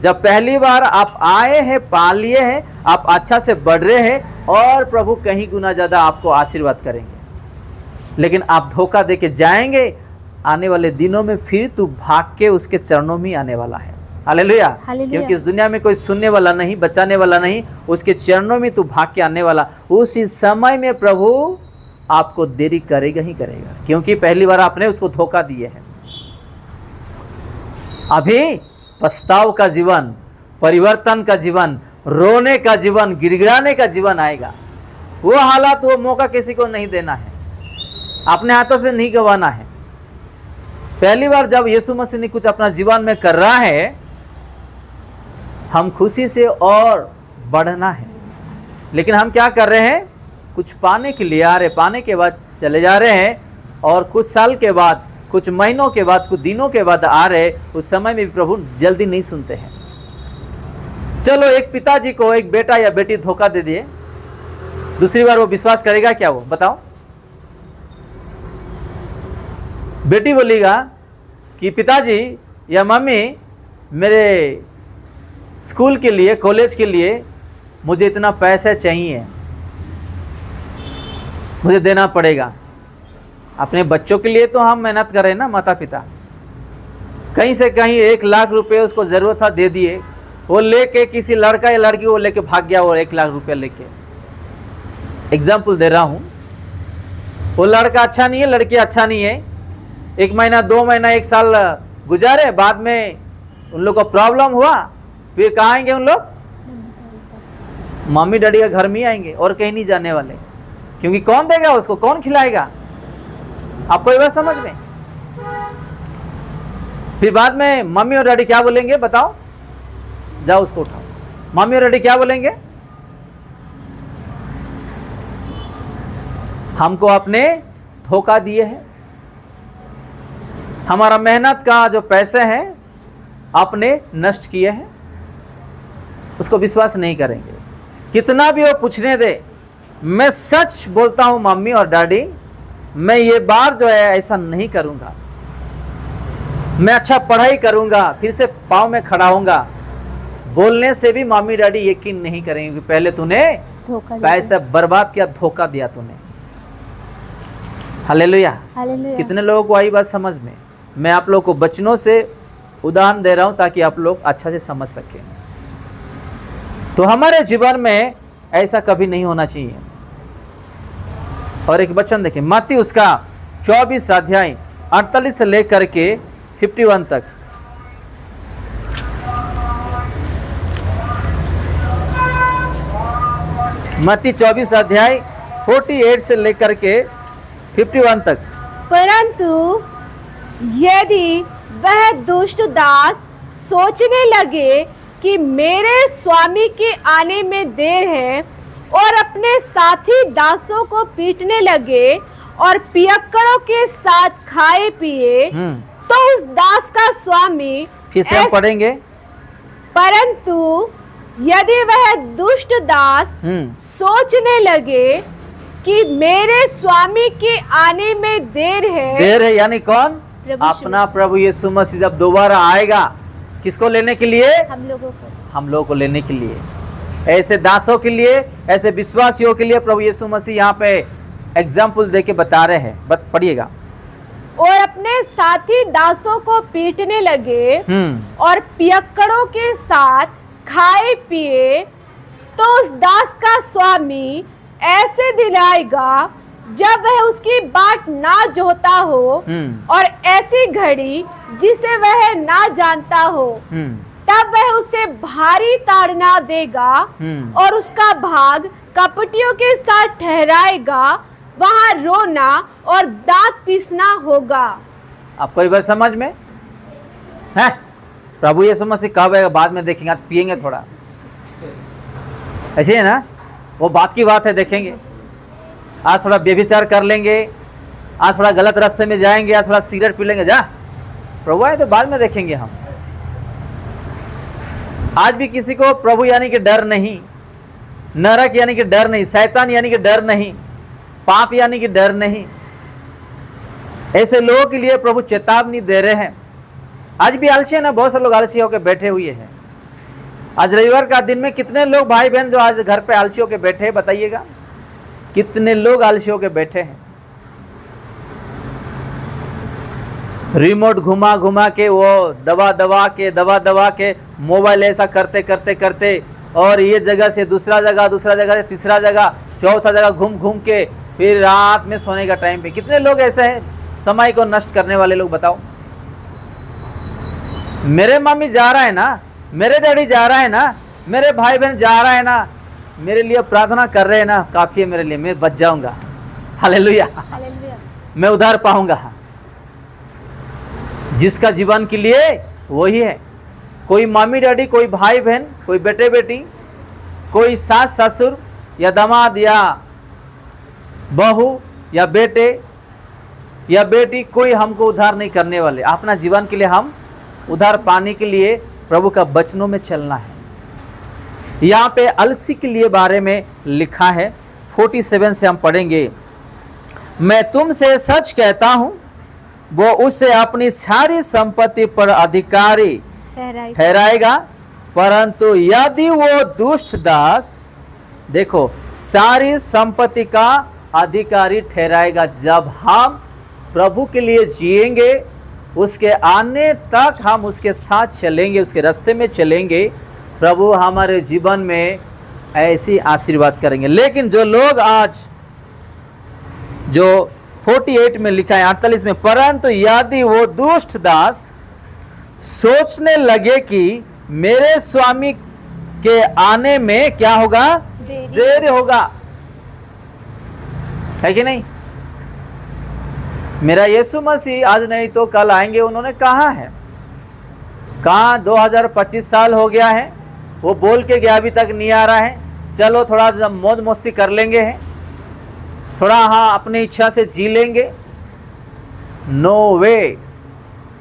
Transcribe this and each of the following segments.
जब पहली बार आप आए हैं, पा लिए हैं, आप अच्छा से बढ़ रहे हैं और प्रभु कहीं गुना ज्यादा आपको आशीर्वाद करेंगे। लेकिन आप धोखा देके जाएंगे, आने वाले दिनों में फिर तू भाग के उसके चरणों में आने वाला है। हालेलुया। क्योंकि इस दुनिया में कोई सुनने वाला नहीं, बचाने वाला नहीं, उसके चरणों में तू भाग के आने वाला। उसी समय में प्रभु आपको देरी करेगा ही करेगा, क्योंकि पहली बार आपने उसको धोखा दिए है। अभी पछताव का जीवन, परिवर्तन का जीवन, रोने का जीवन, गिड़गिड़ाने का जीवन आएगा। वो हालात, वो मौका किसी को नहीं देना है, अपने हाथों से नहीं गंवाना है। पहली बार जब यीशु मसीह ने कुछ अपना जीवन में कर रहा है, हम खुशी से और बढ़ना है। लेकिन हम क्या कर रहे हैं? कुछ पाने के लिए आ रहे, पाने के बाद चले जा रहे हैं, और कुछ साल के बाद, कुछ महीनों के बाद, कुछ दिनों के बाद आ रहे। उस समय में भी प्रभु जल्दी नहीं सुनते हैं। चलो, एक पिताजी को एक बेटा या बेटी धोखा दे दिए, दूसरी बार वो विश्वास करेगा क्या? वो बताओ। बेटी बोलेगा कि पिताजी या मम्मी, मेरे स्कूल के लिए, कॉलेज के लिए मुझे इतना पैसा चाहिए, मुझे देना पड़ेगा। अपने बच्चों के लिए तो हम मेहनत कर रहे हैं ना, माता पिता। कहीं से कहीं 1 लाख रुपए उसको ज़रूरत था, दे दिए। वो लेके, किसी लड़का या लड़की वो लेके भाग गया, और 1 लाख रुपए लेके। एग्जाम्पल दे रहा हूँ। वो लड़का अच्छा नहीं है, लड़की अच्छा नहीं है। 1 महीना, 2 महीना, 1 साल गुजारे, बाद में उन लोग को प्रॉब्लम हुआ, फिर कहाँ आएंगे उन लोग? मम्मी डैडी के घर में आएंगे, और कहीं नहीं जाने वाले। क्योंकि कौन देगा उसको, कौन खिलाएगा? आपको ये बात समझ में? फिर बाद में मम्मी और डैडी क्या बोलेंगे? बताओ, जाओ उसको उठाओ। मम्मी और डैडी क्या बोलेंगे? हमको आपने धोखा दिए है, हमारा मेहनत का जो पैसे हैं आपने नष्ट किए हैं। उसको विश्वास नहीं करेंगे, कितना भी वो पूछने दे। मैं सच बोलता हूं मम्मी और डैडी, मैं ये बार जो है ऐसा नहीं करूंगा, मैं अच्छा पढ़ाई करूंगा, फिर से पाँव में खड़ा होऊंगा। बोलने से भी मम्मी डैडी यकीन नहीं करेंगे कि पहले तूने पैसा बर्बाद किया, धोखा दिया तूने। हालेलुया। कितने लोगों को आई बात समझ में? मैं आप लोगों को बचनों से उदाहरण दे रहा हूं ताकि आप लोग अच्छा से समझ सकें। तो हमारे जीवन में ऐसा कभी नहीं होना चाहिए। और एक वचन देखें, मत्ती उसका 24 अध्याय 48 से लेकर के 51 तक। मत्ती 24 अध्याय 48 से लेकर के 51 तक। परंतु यदि वह दुष्ट दास सोचने लगे कि मेरे स्वामी के आने में देर है, और अपने साथी दासों को पीटने लगे और पियक्कड़ों के साथ खाए पिए, तो उस दास का स्वामी, फिर से हम पढ़ेंगे, परंतु यदि वह दुष्ट दास सोचने लगे कि मेरे स्वामी के आने में देर है यानी कौन? अपना प्रभु यीशु मसीह जब दोबारा आएगा, किसको लेने के लिए? हम लोगों को लेने के लिए। ऐसे दासों के लिए, ऐसे विश्वासियों के लिए प्रभु यीशु मसीह यहाँ पे एग्जाम्पल देके बता रहे हैं। पढ़िएगा। और अपने साथी दासों को पीटने लगे और पियक्कड़ों के साथ खाए पिए, तो उस दास का स्वामी ऐसे दिलाएगा जब वह उसकी बाट ना जोता हो, और ऐसी घड़ी जिसे वह ना जानता हो, तब वह उसे भारी ताड़ना देगा और उसका भाग कपटियों के साथ ठहराएगा, वहां रोना और दांत पीसना होगा। आपको ये बात समझ में है? प्रभु यीशु मसीह कब आएगा बाद में देखेंगे, आज पिएंगे थोड़ा, ऐसे है ना, वो बात की बात है, देखेंगे। आज थोड़ा व्यभिचार कर लेंगे, आज थोड़ा गलत रास्ते में जाएंगे, आज थोड़ा सिगरेट पी लेंगे, जा प्रभु आए तो बाद में देखेंगे हम। आज भी किसी को प्रभु यानी कि डर नहीं, नरक यानी कि डर नहीं, शैतान यानी कि डर नहीं, पाप यानी कि डर नहीं। ऐसे लोगों के लिए प्रभु चेतावनी दे रहे हैं। आज भी आलसी है ना, बहुत से लोग आलसी होकर बैठे हुए हैं, आज रविवार का दिन में कितने लोग भाई बहन जो आज घर पे आलसी होके बैठे हैं, बताइएगा कितने लोग आलसी होके बैठे हैं। रिमोट घुमा घुमा के, वो दबा दबा के मोबाइल ऐसा करते करते करते, और ये जगह से दूसरा जगह से तीसरा जगह, चौथा जगह घूम घूम के फिर रात में सोने का टाइम पे कितने लोग ऐसे हैं समय को नष्ट करने वाले लोग, बताओ। मेरे मम्मी जा रहा है ना, मेरे डैडी जा रहा है ना, मेरे भाई बहन जा रहा है ना, मेरे लिए प्रार्थना कर रहे हैं ना, काफी है मेरे लिए, मैं बच जाऊंगा। Hallelujah, hallelujah. मैं उधार पाऊंगा। जिसका जीवन के लिए वही है। कोई मामी डैडी, कोई भाई बहन, कोई बेटे बेटी, कोई सास ससुर या दामाद या बहू या बेटे या बेटी, कोई हमको उद्धार नहीं करने वाले। अपना जीवन के लिए हम उद्धार पाने के लिए प्रभु का वचनों में चलना है। यहाँ पे अलसी के लिए बारे में लिखा है, 47 से हम पढ़ेंगे। मैं तुमसे सच कहता हूं, वो उसे अपनी सारी संपत्ति पर अधिकारी ठहराएगा, परंतु यदि वो दुष्ट दास, देखो, सारी संपत्ति का अधिकारी ठहराएगा। जब हम प्रभु के लिए जिएंगे, उसके आने तक हम उसके साथ चलेंगे, उसके रास्ते में चलेंगे, प्रभु हमारे जीवन में ऐसी आशीर्वाद करेंगे। लेकिन जो लोग आज, जो 48 में लिखा है 48 में, परंतु यदि वो दुष्ट दास सोचने लगे कि मेरे स्वामी के आने में क्या होगा, देर होगा, है कि नहीं। मेरा यीशु मसीह आज नहीं तो कल आएंगे, उन्होंने कहा है। कहा 2025 साल हो गया है, वो बोल के गया, अभी तक नहीं आ रहा है। चलो थोड़ा मौज मस्ती कर लेंगे, थोड़ा हाँ अपनी इच्छा से जी लेंगे। नो वे,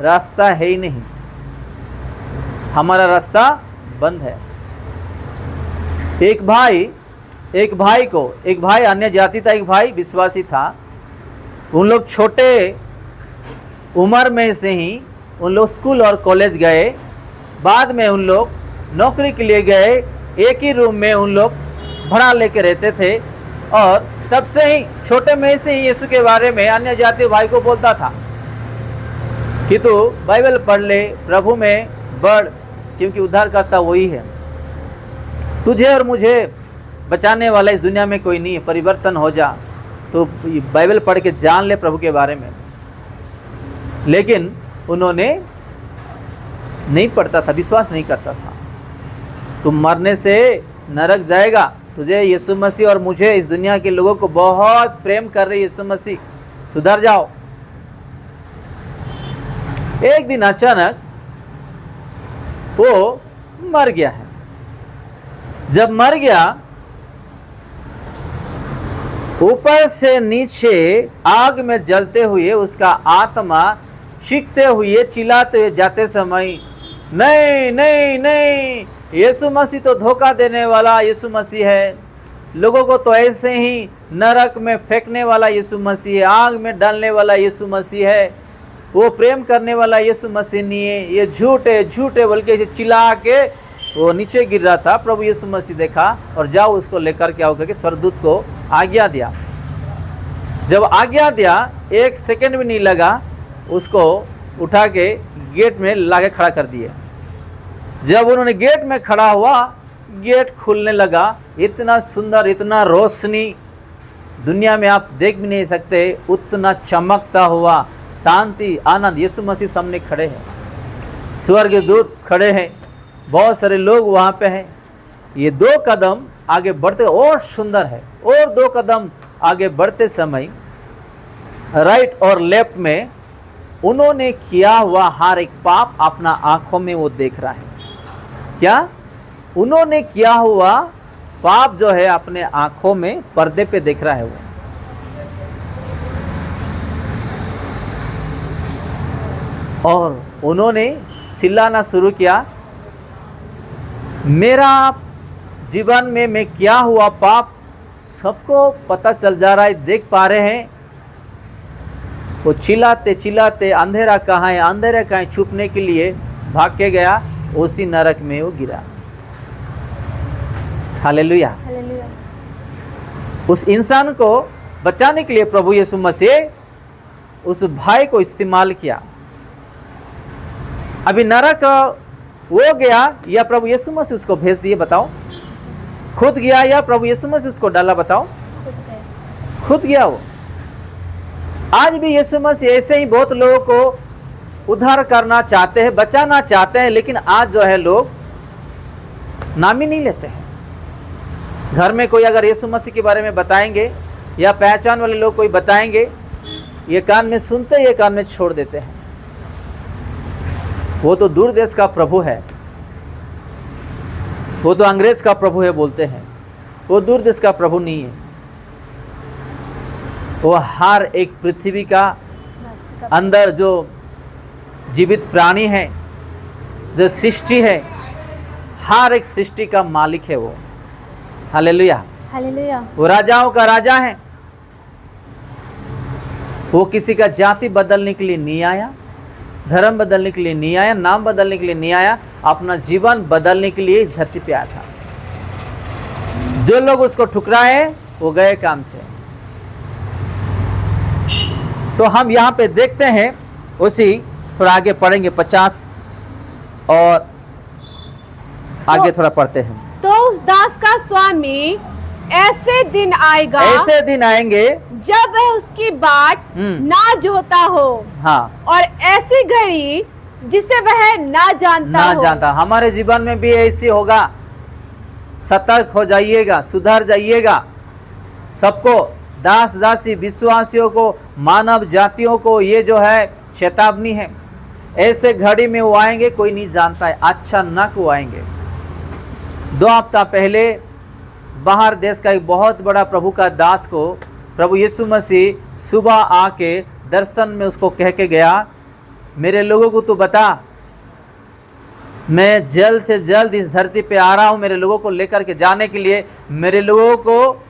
रास्ता है ही नहीं, हमारा रास्ता बंद है। एक भाई अन्य जाति था, एक भाई विश्वासी था। उन लोग छोटे उम्र में से ही उन लोग स्कूल और कॉलेज गए, बाद में उन लोग नौकरी के लिए गए। एक ही रूम में उन लोग भाड़ा लेके रहते थे, और तब से ही छोटे में से ही यीशु के बारे में अन्य जाति भाई को बोलता था कि तू बाइबल पढ़ ले, प्रभु में बढ़, क्योंकि उद्धार करता वही है। तुझे और मुझे बचाने वाला इस दुनिया में कोई नहीं है, परिवर्तन हो जा, तो बाइबल पढ़ के जान ले प्रभु के बारे में। लेकिन उन्होंने नहीं पढ़ता था, विश्वास नहीं करता था। तुम मरने से नरक जाएगा, तुझे यीशु मसीह और मुझे, इस दुनिया के लोगों को बहुत प्रेम कर रहे यीशु मसीह, सुधर जाओ। एक दिन अचानक वो मर गया है। जब मर गया, ऊपर से नीचे आग में जलते हुए उसका आत्मा चीखते हुए, चिल्लाते हुए जाते समय, नहीं नहीं नहीं, यीशु मसीह तो धोखा देने वाला यीशु मसीह है, लोगों को तो ऐसे ही नरक में फेंकने वाला यीशु मसीह है, आग में डालने वाला यीशु मसीह है, वो प्रेम करने वाला यीशु मसीह नहीं है, ये झूठे झूठे बोल के चिल्ला के वो नीचे गिर रहा था। प्रभु यीशु मसीह देखा और जाओ उसको लेकर के आओ करके स्वर्गदूत को आज्ञा दिया। जब आज्ञा दिया, एक सेकंड भी नहीं लगा, उसको उठा के गेट में लाके खड़ा कर दिए। जब उन्होंने गेट में खड़ा हुआ, गेट खुलने लगा। इतना सुंदर, इतना रोशनी दुनिया में आप देख भी नहीं सकते, उतना चमकता हुआ शांति, आनंद। यीशु मसीह सामने खड़े हैं, स्वर्गदूत खड़े हैं, बहुत सारे लोग वहाँ पे हैं। ये 2 कदम आगे बढ़ते और सुंदर है, और 2 कदम आगे बढ़ते समय राइट और लेफ्ट में उन्होंने किया हुआ हर एक पाप अपना आंखों में वो देख रहा है। क्या उन्होंने किया हुआ पाप जो है अपने आंखों में पर्दे पे देख रहा है वो। और उन्होंने चिल्लाना शुरू किया, मेरा जीवन में मैं क्या हुआ पाप सबको पता चल जा रहा है, देख पा रहे हैं। वो चिल्लाते चिल्लाते अंधेरा कहाँ है, अंधेरा कहाँ है, छुपने के लिए भाग के गया, उसी नरक में वो गिरा। हालेलुया। हालेलुया। उस इंसान को बचाने के लिए प्रभु यीशु मसीह उस भाई को इस्तेमाल किया। अभी नरक वो गया या प्रभु यीशु मसीह उसको भेज दिए? बताओ। खुद गया या प्रभु यीशु मसीह उसको डाला? बताओ। खुद गया वो। आज भी यीशु मसीह ऐसे ही बहुत लोगों को उद्धार करना चाहते हैं, बचाना चाहते हैं, लेकिन आज जो है लोग नाम ही नहीं लेते हैं। घर में कोई अगर यीशु मसीह के बारे में बताएंगे या पहचान वाले लोग कोई बताएंगे, ये कान में सुनते, ये कान में छोड़ देते हैं। वो तो दूर देश का प्रभु है, वो तो अंग्रेज का प्रभु है बोलते हैं। वो दूर देश का प्रभु नहीं है। वो हर एक पृथ्वी का अंदर जो जीवित प्राणी है, जो सृष्टि है, हर एक सृष्टि का मालिक है वो। हालेलुया। हालेलुया। वो राजाओं का राजा है। वो किसी का जाति बदलने के लिए नहीं आया, धर्म बदलने के लिए नहीं आया, नाम बदलने के लिए नहीं आया, अपना जीवन बदलने के लिए इस धरती पे आया था। जो लोग उसको ठुकराए वो गए काम से। तो हम यहाँ पे देखते हैं, उसी थोड़ा आगे पढ़ेंगे 50 और आगे थोड़ा पढ़ते हैं। तो उस दास का स्वामी ऐसे दिन आएगा, ऐसे दिन आएंगे जब वह उसकी बाट ना जोता हो। हाँ। और ऐसी घड़ी जिसे वह ना जानता। हमारे जीवन में भी ऐसी होगा। सतर्क हो जाइएगा, सुधर जाइएगा। सबको, दास दासी विश्वासियों को, मानव जातियों को ये जो है चेतावनी है। ऐसे घड़ी में वो आएंगे, कोई नहीं जानता है। अचानक वो आएंगे। 2 हफ्ता पहले बाहर देश का एक बहुत बड़ा प्रभु का दास को प्रभु यीशु मसीह सुबह आके दर्शन में उसको कह के गया, मेरे लोगों को तू बता, मैं जल्द से जल्द इस धरती पे आ रहा हूँ मेरे लोगों को लेकर के जाने के लिए। मेरे लोगों को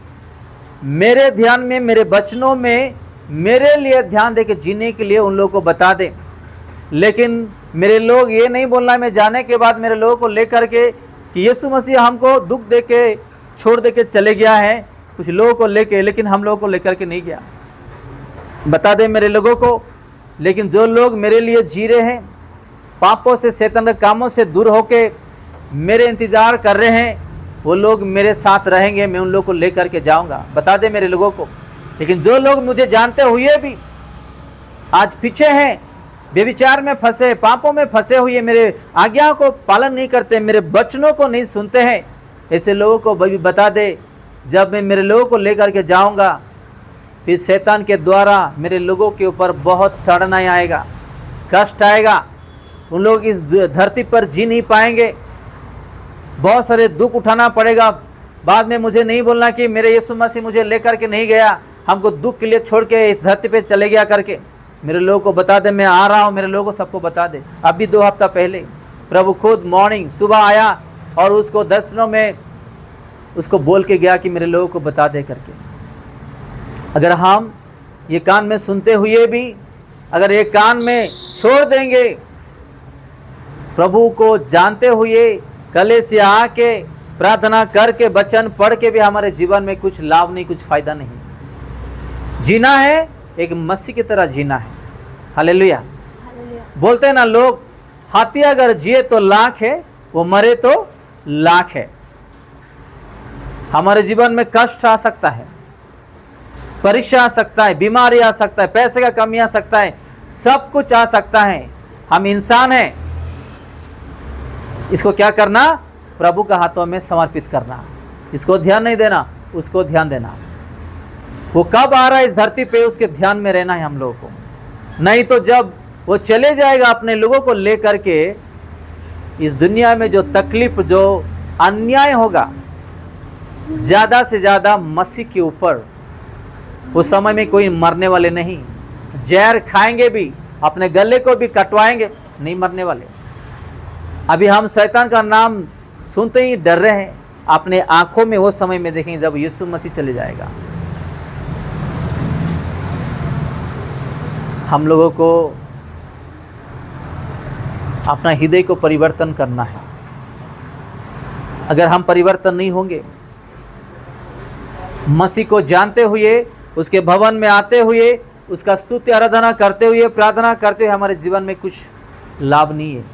मेरे ध्यान में, मेरे वचनों में मेरे लिए ध्यान दे के जीने के लिए उन लोगों को बता दे। लेकिन मेरे लोग ये नहीं बोलना मैं जाने के बाद मेरे लोगों को लेकर के कि यीशु मसीह हमको दुख दे के छोड़ दे के चले गया है, कुछ लोगों को लेके, लेकिन हम लोगों को लेकर के नहीं गया। बता दे मेरे लोगों को। लेकिन जो लोग मेरे लिए जी रहे हैं, पापों से, शैतान के कामों से दूर होके मेरे इंतजार कर रहे हैं, वो लोग मेरे साथ रहेंगे। मैं उन लोगों को लेकर के जाऊंगा। बता दे मेरे लोगों को। लेकिन जो लोग मुझे जानते हुए भी आज पीछे हैं, व्यभिचार में फंसे, पापों में फंसे हुए, मेरे आज्ञा को पालन नहीं करते, मेरे वचनों को नहीं सुनते हैं, ऐसे लोगों को भी बता दे, जब मैं मेरे लोगों को लेकर के जाऊंगा, फिर शैतान के द्वारा मेरे लोगों के ऊपर बहुत तड़ना आएगा, कष्ट आएगा। उन लोग इस धरती पर जी नहीं पाएंगे, बहुत सारे दुख उठाना पड़ेगा। बाद में मुझे नहीं बोलना कि मेरे यीशु मसीह मुझे लेकर के नहीं गया, हमको दुख के लिए छोड़ के इस धरती पे चले गया करके। मेरे लोगों को बता दे मैं आ रहा हूँ, मेरे लोगों को सबको बता दे। अभी 2 हफ्ता पहले प्रभु खुद मॉर्निंग सुबह आया और उसको दर्शनों में उसको बोल के गया कि मेरे लोगों को बता दे करके। अगर हम ये कान में सुनते हुए भी अगर ये कान में छोड़ देंगे, प्रभु को जानते हुए कले से आके प्रार्थना करके वचन पढ़ के भी हमारे जीवन में कुछ लाभ नहीं, कुछ फायदा नहीं। जीना है एक मसीह की तरह जीना है। हालेलुया। बोलते हैं ना लोग, हाथी अगर जिए तो लाख है, वो मरे तो लाख है। हमारे जीवन में कष्ट आ सकता है, परीक्षा आ सकता है, बीमारी आ सकता है, पैसे का कमी आ सकता है, सब कुछ आ सकता है। हम इंसान हैं। इसको क्या करना? प्रभु के हाथों में समर्पित करना। इसको ध्यान नहीं देना, उसको ध्यान देना। वो कब आ रहा है इस धरती पे, उसके ध्यान में रहना है हम लोगों को। नहीं तो जब वो चले जाएगा अपने लोगों को लेकर के, इस दुनिया में जो तकलीफ, जो अन्याय होगा ज्यादा से ज्यादा मसीह के ऊपर, उस समय में कोई मरने वाले नहीं। जहर खाएंगे भी, अपने गले को भी कटवाएंगे, नहीं मरने वाले। अभी हम शैतान का नाम सुनते ही डर रहे हैं। अपने आंखों में वो समय में देखेंगे जब यीशु मसीह चले जाएगा। हम लोगों को अपना हृदय को परिवर्तन करना है। अगर हम परिवर्तन नहीं होंगे मसीह को जानते हुए, उसके भवन में आते हुए, उसका स्तुति आराधना करते हुए, प्रार्थना करते हुए हमारे जीवन में कुछ लाभ नहीं है।